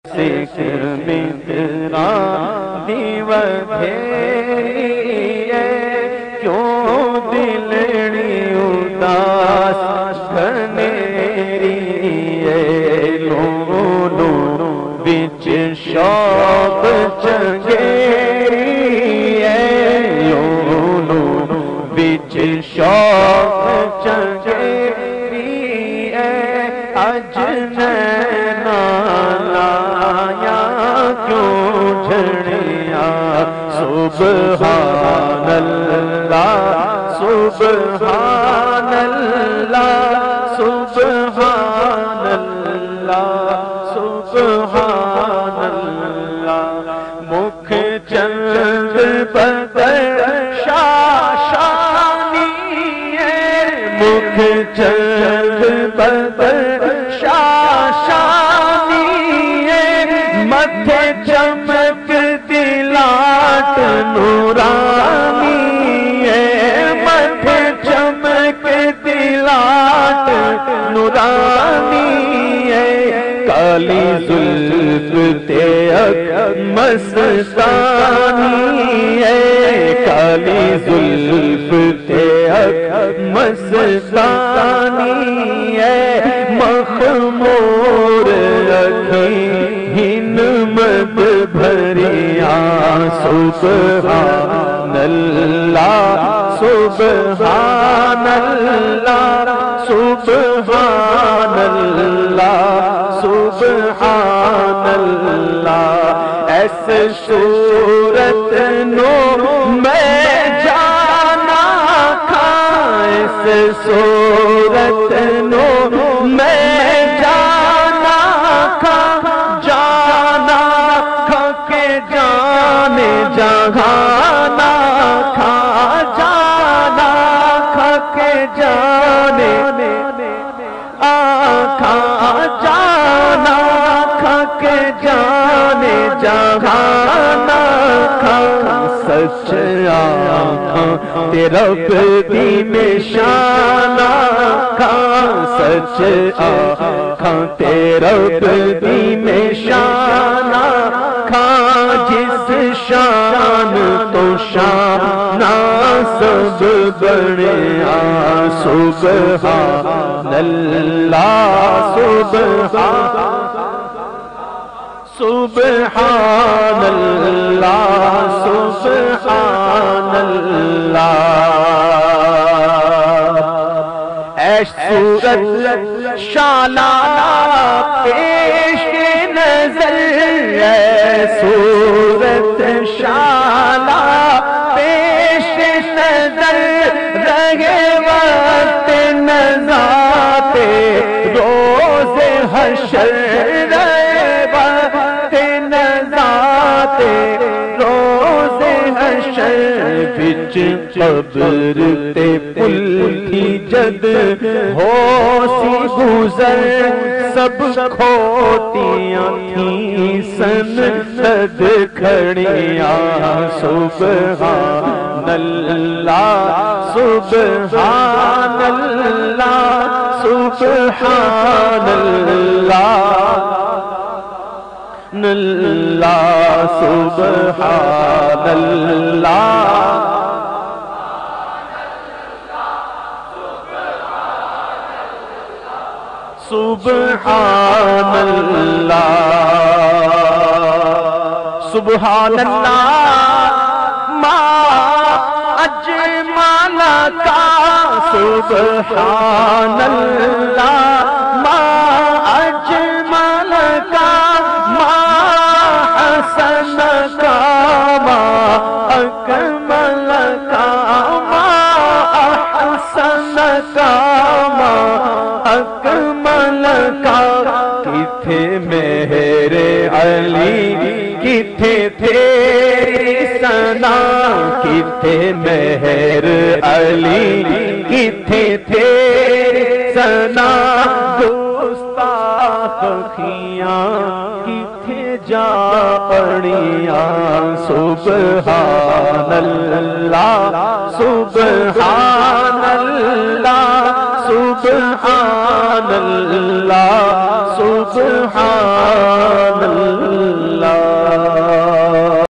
ذکر میں تیرا دیوہ بھیری ہے، کیوں دلڑی اداس گھنیری ہے، لو لو بچ شوق چنگیری ہے، لو لو بچ شوق چنگیری ہے، اج نینا لایا کیوں جھڑیا، سبحان اللہ سبحان اللہ سبحان اللہ سبحان اللہ، مکھ چند بدر شاشانی ہے، مکھ چند بدر شاشانی ہے، متھے چمک دلاٹ نورانی ہے، متھے چمک دلاٹ نورانی ہے، کالی زلف اک مستانی ہے، کالی زلف اک مستانی ہے، مخمور رکھی ہن مد بھریا، سبحان اللہ سبحان اللہ سبحان اللہ سبحان اللہ، ایسے صورت نو میں جانا کھا، ایسے صورت نو میں جانا کھا، جانا کھا کے جانے جہانا کھا، جانا کھا کے جانے آکھا، جانا کھا کے جانے جہانا کھا، سچ آنکھاں تیرا دی نشانہ کھا، سچ آنکھاں تیرا دی نشانہ کھا، جس شان تو شان سب بڑھیا، سبحان اللہ سبحان اللہ سبحان اللہ، اے صورت شالانہ پیش نظر، اے صورت شالانہ پیش نظر، رہے وقت نزاعت روز حشر، رہے وقت نزاعت روز حشر، بچ قبر تے پل کی جد ہو سی گزر، سب کھوتیاں تھیں سن سد کھڑیاں، سبحان اللہ سبحان اللہ سبحان اللہ اللہ سبحان اللہ سبحان اللہ سبحان اللہ، ما اجمل کا سبحان اللہ، ما اجمل کا، ما حسن کا، ما اکمل کا، ما احسن کا، ما اکمل کا، کتھے مہر علی کتھے تیری ثنا، کتھے مہر علی کتھے تیری ثنا، گستاخیاں کتھے جا پڑیاں، سبحان اللہ سبحان اللہ سبحان اللہ سبحان اللہ